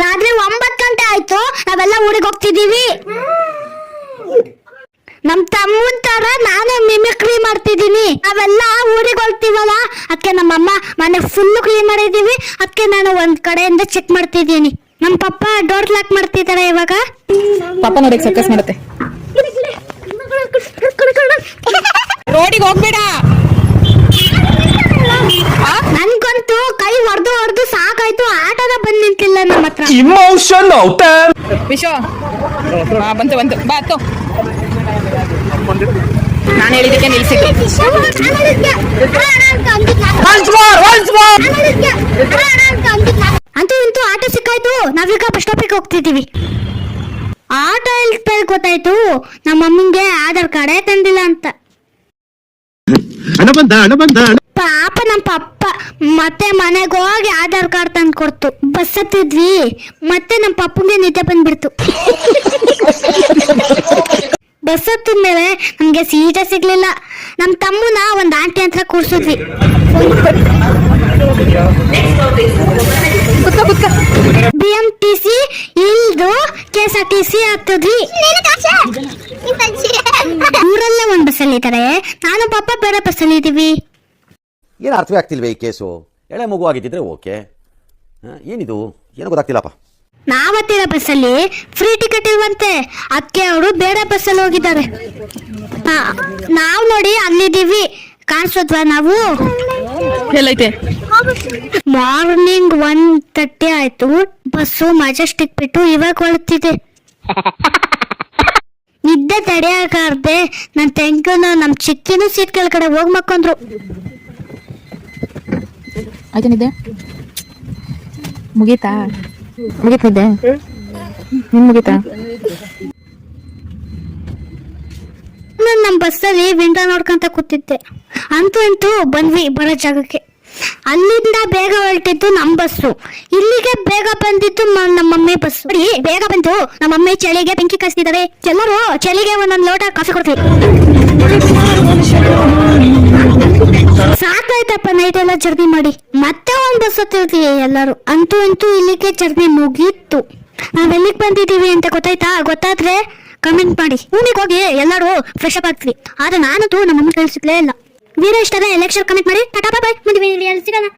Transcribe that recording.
ರಾತ್ರಿ 9 ಗಂಟೆ ಆಯ್ತು, ನಾವೆಲ್ಲ ಊರಿಗೆ ಹೋಗ್ತಿದೀವಿ. ನಮ್ ತಮ್ಮನ್ ತರ ನಾನು ಮಿಮಿಕ್ರಿ ಮಾಡ್ತಿದೀನಿ. ನಾವೆಲ್ಲ ಊರಿಗೆ ಹೋಗ್ತೀವಲ್ಲ, ಅದಕ್ಕೆ ನಮ್ಮಮ್ಮ ಮನೆ ಫುಲ್ ಕ್ಲೀನ್ ಮಾಡಿದೀವಿ. ಅದಕ್ಕೆ ನಾನು ಒಂದ್ ಕಡೆಯಿಂದ ಚೆಕ್ ಮಾಡ್ತಿದ್ದೀನಿ. ನಮ್ ಪಪ್ಪ ಡೋರ್ ಲಾಕ್ ಮಾಡ್ತಿದಾರೆ ಇವಾಗ. ಪಾಪ ನೋಡಿ ಸರ್ಕಸ್ ಮಾಡುತ್ತೆ. ರೋಡಿಗೆ ಹೋಗ್ಬೇಡ. ನನ್ಗಂತೂ ಕೈ ಹೊಡೆದು ಸಾಕಾಯ್ತು. ಆಟದ ಬಂದ್ ನಿಂತಿಲ್ಲ ನಮ್ಮ ಹತ್ರ. ವಿಶ್ವ ಬಂತು ಬಾ ಹತ್ತು. ನಾನು ಹೇಳಿದಕ್ಕೆ ನಿಲ್ಸಿದ್ದೆ. ಅಂತೂ ಇಂತೂ ಆಟ ಸಿಕ್ಕಾಯ್ತು. ನಾವೀಗ ಬಸ್ ಸ್ಟಾಪಿಗೆ ಹೋಗ್ತಿದೀವಿ. ಆಟ ಎಲ್ಲಿ ಗೊತ್ತಾಯ್ತು, ನಮ್ಮ ಮಮ್ಮಿಗೆ ಆಧಾರ್ ಕಾರ್ಡೇ ತಂದಿಲ್ಲ ಅಂತ. ಪಾಪ ನಮ್ಮ ಪಪ್ಪ ಮತ್ತೆ ಮನೆಗೆ ಹೋಗಿ ಆಧಾರ್ ಕಾರ್ಡ್ ತಂದು ಕೊಡ್ತು. ಬಸ್ ಹತ್ತಿದ್ವಿ, ಮತ್ತೆ ನಮ್ಮ ಪಪ್ಪಂಗೆ ನಿದ್ದೆ ಬಂದ್ಬಿಡ್ತು. ಬಸ್ ಹತ್ತಿದ ಮೇಲೆ ನಮ್ಗೆ ಸೀಟೇ ಸಿಗ್ಲಿಲ್ಲ. ನಮ್ಮ ತಮ್ಮನ ಒಂದ್ ಆಂಟಿ ಹತ್ರ ಕೂರ್ಸಿದ್ವಿ. BMTC ಇಲ್ದು KSRTC ಹತ್ತಿದ್ವಿ. ಊರಲ್ಲೇ ಒಂದ್ ಬಸ್ಸಲ್ಲಿ ಇದ್ದಾರೆ, ನಾನು ಪಾಪ ಬೇರೆ ಬಸ್ಸಲ್ಲಿ ಇದ್ದೀವಿ. ಏನು ಅರ್ಥವೇ ಆಗ್ತಿಲ್ವೇ ಈ ಕೇಸು? ಎಳೆ ಮಗು ಆಗಿದ್ದಿದ್ರೆ ಓಕೆ, ಏನಿದು ಏನು ಗೊತ್ತಾಗ್ತಿಲ್ಲಪ್ಪ. ನಾವತ್ತಿರೋ ಬಸ್ಸಲ್ಲಿ ಫ್ರೀ ಟಿಕೆಟ್ ಇರುವಂತೆ, ಅದಕ್ಕೆ ಅವರು ಬೇರೆ ಬಸ್ಸಲ್ಲಿ ಹೋಗಿದ್ದಾರೆ. ನಾವು ನೋಡಿ ಅಲ್ಲಿದ್ದೀವಿ, ಕಾಣಿಸೋದ್ವಾ ನಾವು? ಎಲ್ಲೈತೆ? ಮಾರ್ನಿಂಗ್ 1:30 ಆಯ್ತು. ಬಸ್ಸು ಮೆಜೆಸ್ಟಿಕ್ ಬಿಟ್ಟು ಇವಾಗ ಹೊರಡ್ತಿದೆ. ನಿದ್ದೆ ತಡೆಯಾಕಾರ್ದೆ ನನ್ನ ತಂಗಿನೂ ನಮ್ಮ ಚಿಕ್ಕಿನೂ ಸೀಟ್ ಕೆಳಗಡೆ ಹೋಗಿ ಮಕ್ಕೊಂಡ್ರು. ಆಯ್ತು ನಿದ್ದೆ ಮುಗೀತಾ? ಮುಗೀತಿದ್ದೆ ನಿನ್ ಮುಗೀತಾ? ನಾನು ನಮ್ಮ ಬಸ್ಸಲ್ಲಿ ವಿಂಡೋ ನೋಡ್ಕೊಂತ ಕೂತಿದ್ದೆ. ಅಂತೂ ಇಂತೂ ಬಂದ್ವಿ ಬರೋ ಜಾಗಕ್ಕೆ. ಅಲ್ಲಿಂದ ಬೇಗ ಹೊರಟಿದ್ದು ನಮ್ಮ ಬಸ್ಸು, ಇಲ್ಲಿಗೆ ಬೇಗ ಬಂದಿದ್ದು ನಮ್ಮ ಮಮ್ಮಿ ಬಸ್. ಬೇಗ ಬಂತು. ನಮ್ಮ ಮಮ್ಮಿ ಚಳಿಗೆ ಬೆಂಕಿ ಕಾಯಿಸ್ತಿದ್ದಾರೆ. ಎಲ್ಲರೂ ಚಳಿಗೆ ಒಂದೊಂದು ಲೋಟ ಕಾಫಿ ಕೊಡ್ತೀವಿ. ಸಾಕಾಯ್ತಪ್ಪ ನೈಟ್ ಎಲ್ಲ ಜರ್ನಿ ಮಾಡಿ. ಮತ್ತೆ ಒಂದ್ ಬಸ್ ಹತ್ತಿರ್ತೀವಿ ಎಲ್ಲರೂ. ಅಂತೂ ಇಂತೂ ಇಲ್ಲಿಗೆ ಜರ್ನಿ ಮುಗೀತು. ನಾವೆಲ್ಲಿಗೆ ಬಂದಿದ್ದೀವಿ ಅಂತ ಗೊತ್ತಾದ್ರೆ ಕಮೆಂಟ್ ಮಾಡಿ. ಊರಿಗೆ ಹೋಗಿ ಎಲ್ಲರೂ ಫ್ರೆಶ್ ಅಪ್ ಆಗ್ತೀವಿ. ಆದ್ರೆ ನಾನಂತೂ ನಮ್ಮ ಮಮ್ಮಿ ಕಳಿಸಿದ್ಲೇ ಇಲ್ಲ. ವಿಡಿಯೋ ಇಷ್ಟ ಆದರೆ ಲೈಕ್ ಶೇರ್ ಕಮೆಂಟ್ ಮಾಡಿ. ಟಾಟಾ ಬಾಯ್ ಬಾಯ್. ಮುಂದಿನ ವಿಡಿಯೋದಲ್ಲಿ ಸಿಗೋಣ.